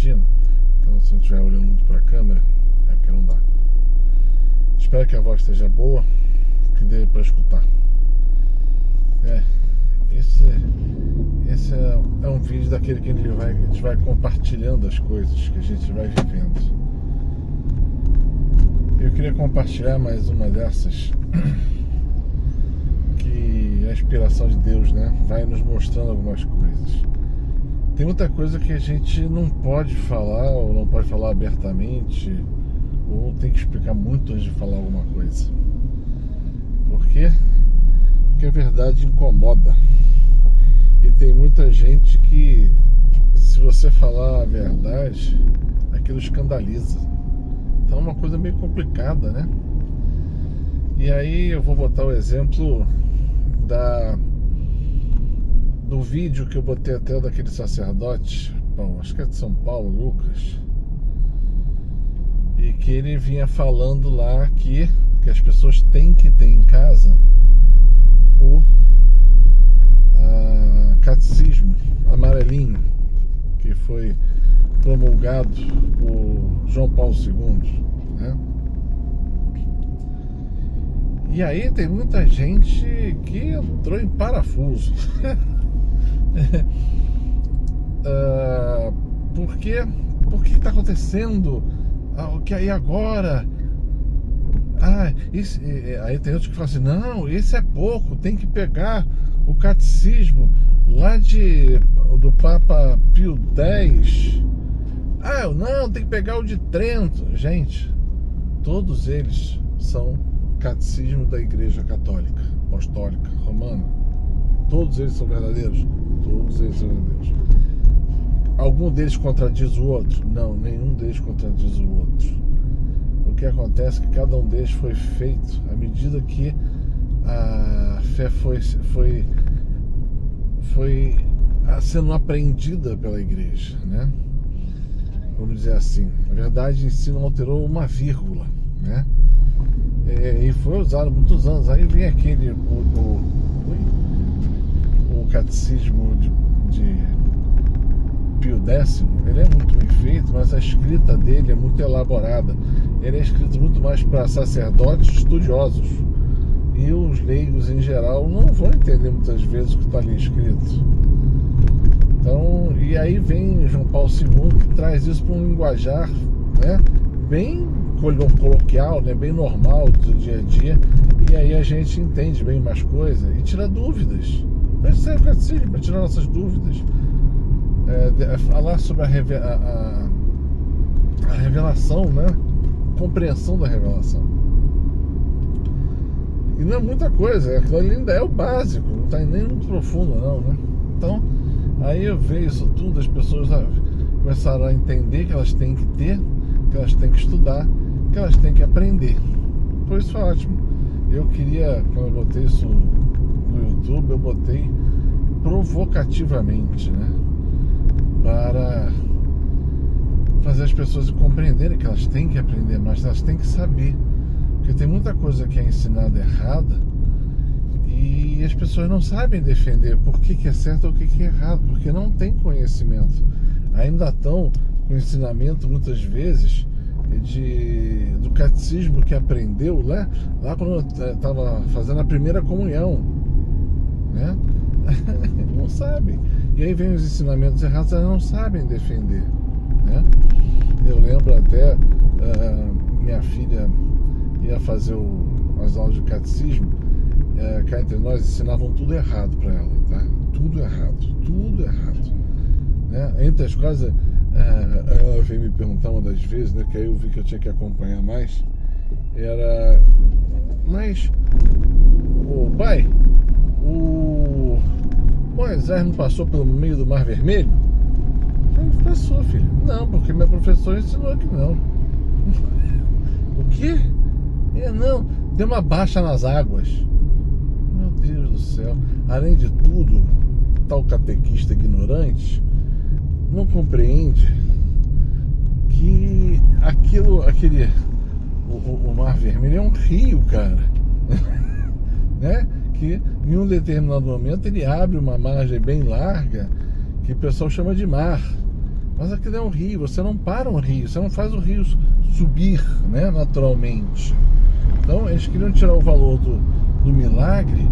dirigindo, então se não estiver olhando muito para a câmera, é porque não dá. Espero que a voz esteja boa, que dê para escutar. Esse é um vídeo daquele que a gente vai compartilhando as coisas que a gente vai vivendo. Eu queria compartilhar mais uma dessas, que a inspiração de Deus, né, vai nos mostrando algumas coisas. Tem muita coisa que a gente não pode falar, ou não pode falar abertamente, ou tem que explicar muito antes de falar alguma coisa. Por quê? Porque a verdade incomoda. E tem muita gente que, se você falar a verdade, aquilo escandaliza. Então é uma coisa meio complicada, né? E aí eu vou botar o exemplo do vídeo que eu botei até daquele sacerdote, bom, acho que é de São Paulo, Lucas, e que ele vinha falando lá que as pessoas têm que ter em casa o catecismo amarelinho que foi promulgado por João Paulo II, né? E aí tem muita gente que entrou em parafuso. Por quê? Por que está acontecendo? O que aí agora? Aí tem outros que falam assim, não, isso é pouco, tem que pegar o catecismo lá do Papa Pio X. Não, tem que pegar o de Trento. Gente, todos eles são catecismo da Igreja Católica, Apostólica, Romana. Todos eles são verdadeiros? Todos eles são verdadeiros. Algum deles contradiz o outro? Não, nenhum deles contradiz o outro. O que acontece é que cada um deles foi feito à medida que a fé foi sendo aprendida pela igreja, né? Vamos dizer assim, a verdade em si não alterou uma vírgula, né? E foi usado muitos anos. Aí vem aquele o catecismo de Pio X. Ele é muito bem feito, mas a escrita dele é muito elaborada. Ele é escrito muito mais para sacerdotes estudiosos, e os leigos em geral não vão entender muitas vezes o que está ali escrito. Então, e aí vem João Paulo II, que traz isso para um linguajar, né, bem coloquial, né, bem normal do dia a dia, e aí a gente entende bem mais coisas e tira dúvidas. Mas serve o catecismo para tirar nossas dúvidas, falar sobre a revelação, né, compreensão da revelação. E não é muita coisa, aquilo ali ainda é o básico, não está nem muito profundo não, né? Então, aí eu vejo isso tudo, as pessoas começaram a entender que elas têm que ter, que elas têm que estudar, que elas têm que aprender. Foi isso, ótimo. Eu queria, quando eu botei isso no YouTube, eu botei provocativamente, né? Para fazer as pessoas compreenderem que elas têm que aprender, mas elas têm que saber. Porque tem muita coisa que é ensinada errada e as pessoas não sabem defender por que é certo ou o que é errado, porque não tem conhecimento. Ainda estão com ensinamento, muitas vezes, do catecismo que aprendeu lá quando eu estava fazendo a primeira comunhão, né? Não sabem. E aí vem os ensinamentos errados, elas não sabem defender, né? Eu lembro até, minha filha ia fazer as aulas de catecismo, cá entre nós ensinavam tudo errado para ela, tá? Tudo errado, né? Entre as coisas, ela veio me perguntar uma das vezes, né, que aí eu vi que eu tinha que acompanhar mais, mas pai, o Moisés não passou pelo meio do Mar Vermelho? Eu falei, passou, filho. Não, porque minha professora ensinou que não. O quê? Não, deu uma baixa nas águas. Meu Deus do céu. Além de tudo, tal catequista ignorante não compreende que o Mar Vermelho é um rio, cara. Né? Que em um determinado momento ele abre uma margem bem larga que o pessoal chama de mar. Mas aquilo é um rio, você não para um rio, você não faz o rio subir, né, naturalmente. Então eles queriam tirar o valor do milagre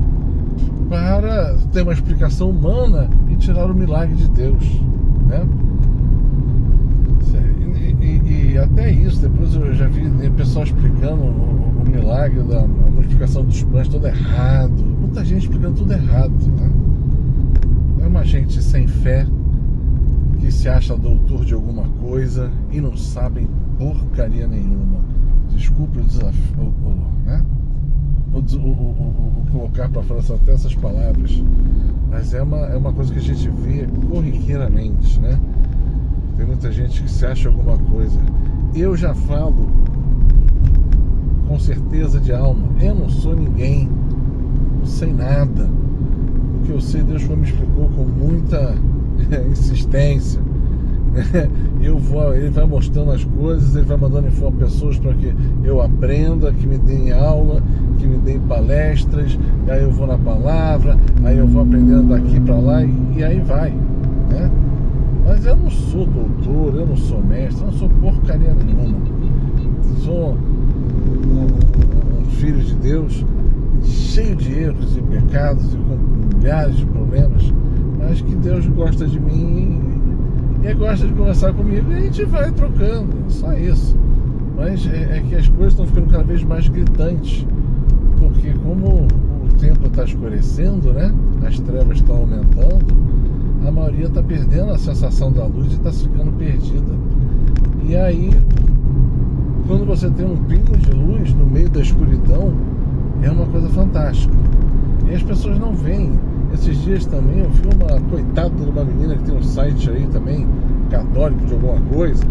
para ter uma explicação humana e tirar o milagre de Deus, né? E até isso, depois eu já vi o pessoal explicando o milagre da multiplicação dos pães todo errado. Muita gente explicando tudo errado, né? É uma gente sem fé, que se acha doutor de alguma coisa e não sabem porcaria nenhuma. Desculpe o desafio, né? O colocar para fora até essas palavras, mas é uma coisa que a gente vê corriqueiramente, né? Tem muita gente que se acha alguma coisa. Eu já falo com certeza de alma, eu não sou ninguém, não sei nada. O que eu sei, Deus me explicou com muita insistência. Ele vai mostrando as coisas, ele vai mandando informar pessoas para que eu aprenda, que me deem aula, que me deem palestras, e aí eu vou na palavra, aí eu vou aprendendo daqui para lá e aí vai, né? Mas eu não sou doutor, eu não sou mestre, eu não sou porcaria nenhuma. Sou um filho de Deus, cheio de erros e pecados e com milhares de problemas, mas que Deus gosta de mim e gosta de conversar comigo e a gente vai trocando, só isso. Mas é que as coisas estão ficando cada vez mais gritantes, porque como o tempo está escurecendo, né? As trevas estão aumentando, a maioria está perdendo a sensação da luz e está ficando perdida. E aí, quando você tem um pingo de luz no meio da escuridão, é uma coisa fantástica. E as pessoas não veem. Esses dias também eu vi uma coitada de uma menina que tem um site aí também, católico de alguma coisa,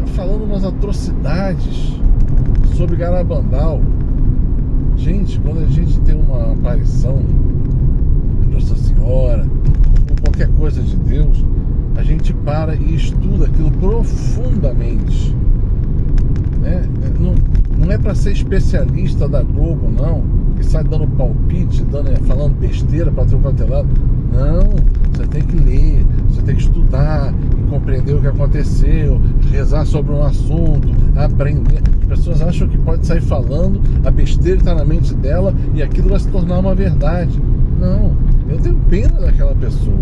falando umas atrocidades sobre Garabandal. Gente, quando a gente tem uma aparição de Nossa Senhora ou qualquer coisa de Deus, a gente para e estuda aquilo profundamente, né? Não é para ser especialista da Globo, não, que sai dando palpite, falando besteira para trocar o telado. Não, você tem que ler, você tem que estudar e compreender o que aconteceu, rezar sobre um assunto, aprender. As pessoas acham que pode sair falando, a besteira está na mente dela e aquilo vai se tornar uma verdade. Não, eu tenho pena daquela pessoa,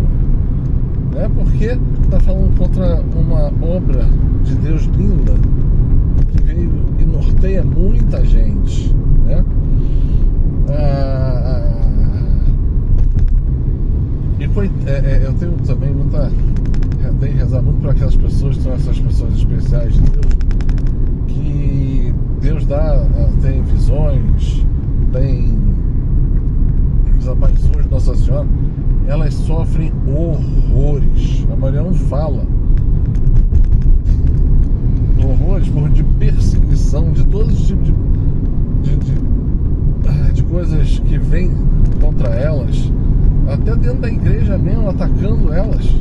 né? Porque está falando contra uma obra de Deus linda, que veio e norteia muita gente, né? Eu tenho também tenho que rezar muito para aquelas pessoas que são essas pessoas especiais de Deus, que Deus tem visões, tem aparições de Nossa Senhora. Elas sofrem horrores, a maioria não fala, horrores de perseguição, de todos os tipos de coisas que vêm contra elas, até dentro da igreja mesmo, atacando elas,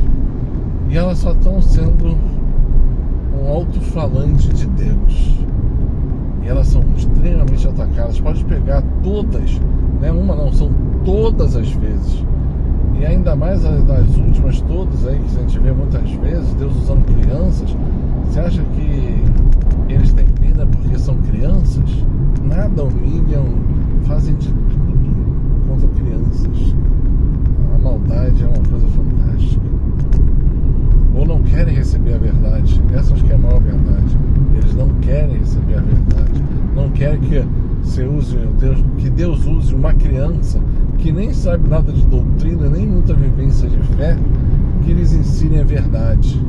e elas só estão sendo um alto-falante de Deus, e elas são extremamente atacadas. Pode pegar todas, né? Uma não, são todas as vezes, e ainda mais das últimas todas aí, que a gente vê muitas vezes, Deus usando crianças. Você acha que eles têm pena porque são crianças? Nada, humilham, fazem de tudo contra crianças. A maldade é uma coisa fantástica. Ou não querem receber a verdade. Essa acho que é a maior verdade. Eles não querem receber a verdade. Não querem que Deus use uma criança que nem sabe nada de doutrina, nem muita vivência de fé, que lhes ensine a verdade.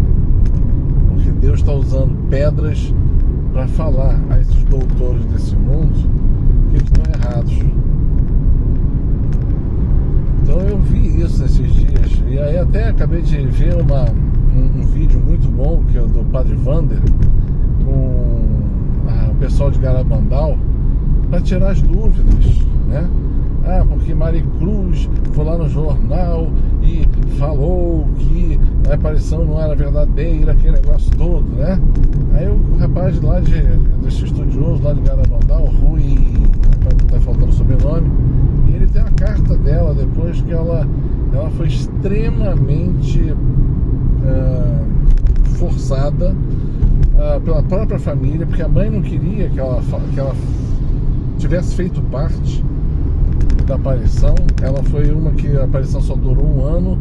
Porque Deus está usando pedras para falar a esses doutores desse mundo que eles estão errados. Então eu vi isso esses dias, e aí até acabei de ver um vídeo muito bom, que é o do Padre Vander, com o pessoal de Garabandal, para tirar as dúvidas, né? Porque Maricruz foi lá no jornal e falou que a aparição não era verdadeira, aquele negócio todo, né? Aí o rapaz lá desse estudioso lá de Garabandal, Rui, tá faltando o sobrenome, e ele tem a carta dela depois que ela foi extremamente forçada pela própria família, porque a mãe não queria que ela tivesse feito parte da aparição. Ela foi uma que a aparição só durou 1 ano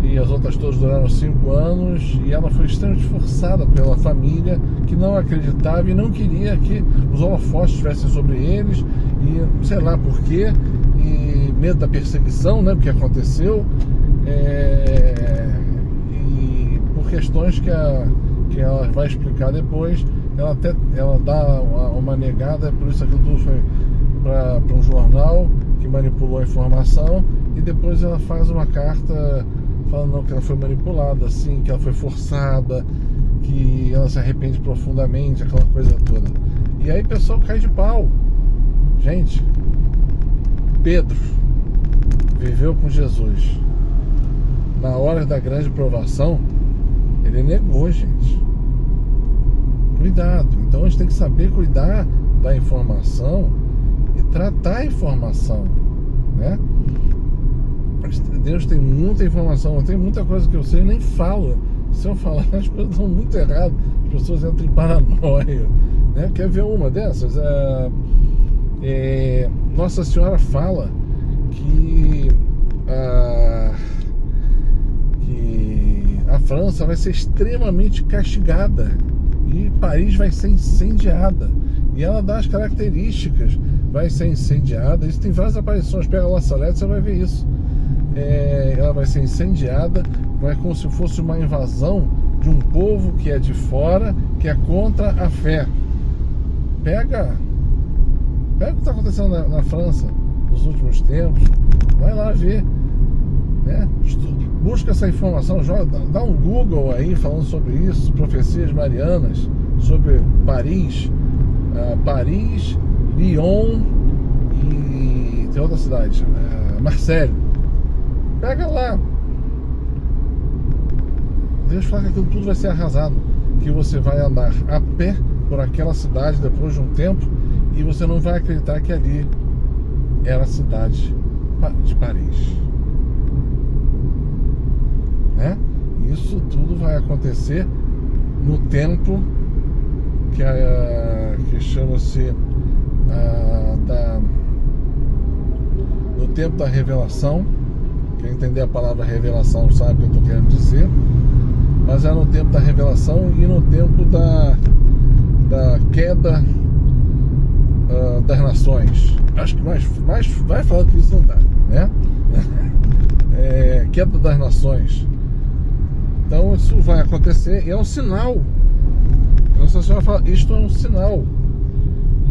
e as outras todas duraram 5 anos, e ela foi extremamente forçada pela família, que não acreditava e não queria que os holofotes estivessem sobre eles, e sei lá por quê, e medo da perseguição, né, porque aconteceu, e por questões que ela vai explicar depois. Ela dá uma negada, por isso aquilo tudo foi para um jornal que manipulou a informação, e depois ela faz uma carta falando não, que ela foi manipulada, assim, que ela foi forçada, que ela se arrepende profundamente, aquela coisa toda. E aí o pessoal cai de pau. Gente, Pedro viveu com Jesus. Na hora da grande provação, ele negou, gente. Cuidado. Então a gente tem que saber cuidar da informação e tratar a informação, né? Deus tem muita informação, tem muita coisa que eu sei e nem falo. Se eu falar, as coisas estão muito erradas, as pessoas entram em paranoia, né? Quer ver uma dessas? Nossa Senhora fala que a França vai ser extremamente castigada e Paris vai ser incendiada, e ela dá as características: vai ser incendiada. Isso tem várias aparições, pega La Salette, você vai ver isso. Ela vai ser incendiada, vai como se fosse uma invasão de um povo que é de fora, que é contra a fé. Pega o que está acontecendo na França nos últimos tempos, vai lá ver, né? Busca essa informação, dá um Google aí falando sobre isso, profecias marianas sobre Paris, Lyon e tem outra cidade, Marseille. Pega lá. Deus fala que aquilo tudo vai ser arrasado, que você vai andar a pé por aquela cidade depois de um tempo e você não vai acreditar que ali era a cidade de Paris, né? Isso tudo vai acontecer no templo que chama-se no tempo da revelação. Quem entender a palavra revelação sabe o que eu estou querendo dizer, mas é no tempo da revelação e no tempo da queda das nações. Acho que mais vai falar que isso não dá, né? Queda das nações. Então isso vai acontecer e é um sinal. Nossa Senhora fala, isto é um sinal.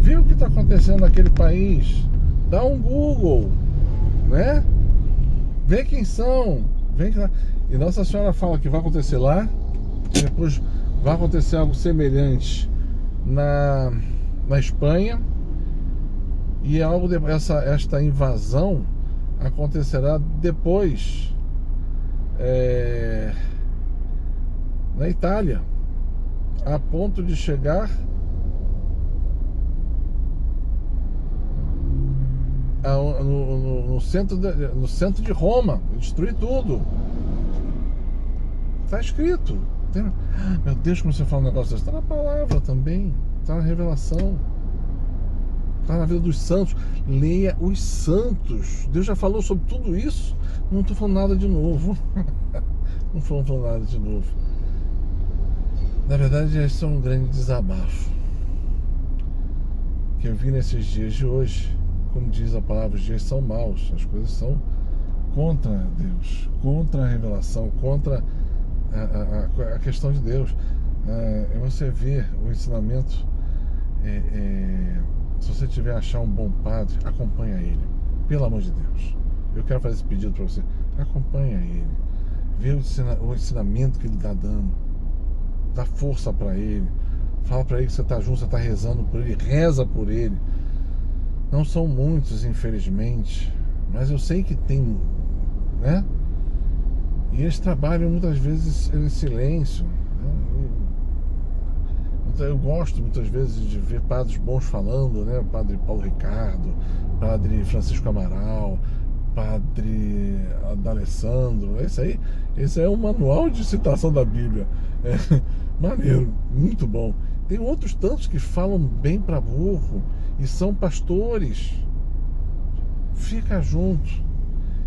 Viu o que está acontecendo naquele país? Dá um Google, né? Vê quem são, e Nossa Senhora fala que vai acontecer lá, depois vai acontecer algo semelhante na Espanha, e esta invasão acontecerá depois na Itália, a ponto de chegar no centro de Roma, destruir tudo. Está escrito. Meu Deus, como você fala um negócio desse? Está na palavra também, está na revelação, está na vida dos santos. Leia os santos. Deus já falou sobre tudo isso. Não estou falando nada de novo. Não estou falando nada de novo. Na verdade, esse é um grande desabafo que eu vi nesses dias de hoje. Como diz a palavra, os dias são maus, as coisas são contra Deus, contra a revelação, contra a questão de Deus. Você vê o ensinamento, se você tiver achar um bom padre, acompanha ele, pelo amor de Deus. Eu quero fazer esse pedido para você: acompanha ele, vê o ensinamento que ele está dando, dá força para ele, fala para ele que você está junto, você está rezando por ele, reza por ele. Não são muitos, infelizmente, mas eu sei que tem, né? E eles trabalham muitas vezes em silêncio, né? Eu gosto muitas vezes de ver padres bons falando, né? O padre Paulo Ricardo, padre Francisco Amaral, Padre D'Alessandro. Esse aí é um manual de citação da Bíblia. Maneiro, muito bom. Tem outros tantos que falam bem para burro e são pastores. Fica junto.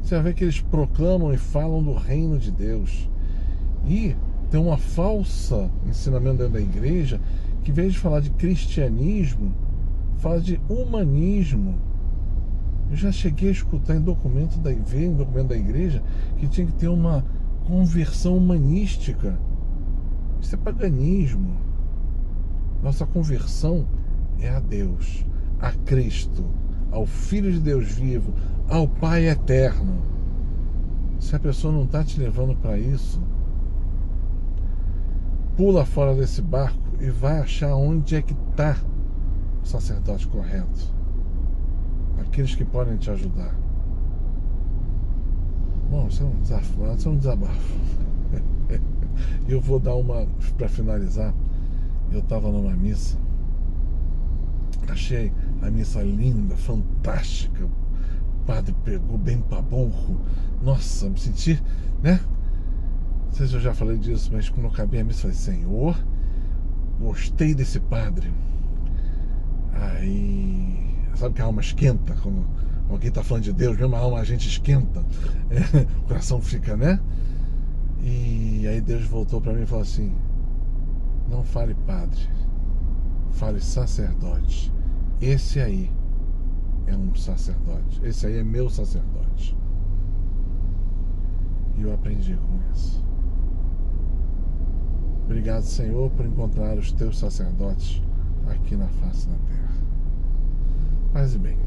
Você vai ver que eles proclamam e falam do reino de Deus. E tem uma falsa ensinamento dentro da igreja que, em vez de falar de cristianismo, fala de humanismo. Eu já cheguei a escutar em documento da igreja que tinha que ter uma conversão humanística. Isso é paganismo. Nossa conversão é a Deus, a Cristo, ao Filho de Deus vivo, ao Pai eterno. Se a pessoa não está te levando para isso, pula fora desse barco e vai achar onde é que está o sacerdote correto. Aqueles que podem te ajudar. Bom, isso é um desabafo. Eu vou dar uma, para finalizar. Eu estava numa missa, achei a missa linda, fantástica. O padre pegou bem para burro. Nossa, me senti, né? Não sei se eu já falei disso, mas quando eu acabei a missa, falei: Senhor, gostei desse padre. Aí, sabe que a alma esquenta quando alguém está falando de Deus, mesmo a alma a gente esquenta, o coração fica, né? E aí Deus voltou para mim e falou assim: não fale padre, fale sacerdote. Esse aí é um sacerdote, esse aí é meu sacerdote. E eu aprendi com isso. Obrigado, Senhor, por encontrar os teus sacerdotes aqui na face da terra. Paz e bem.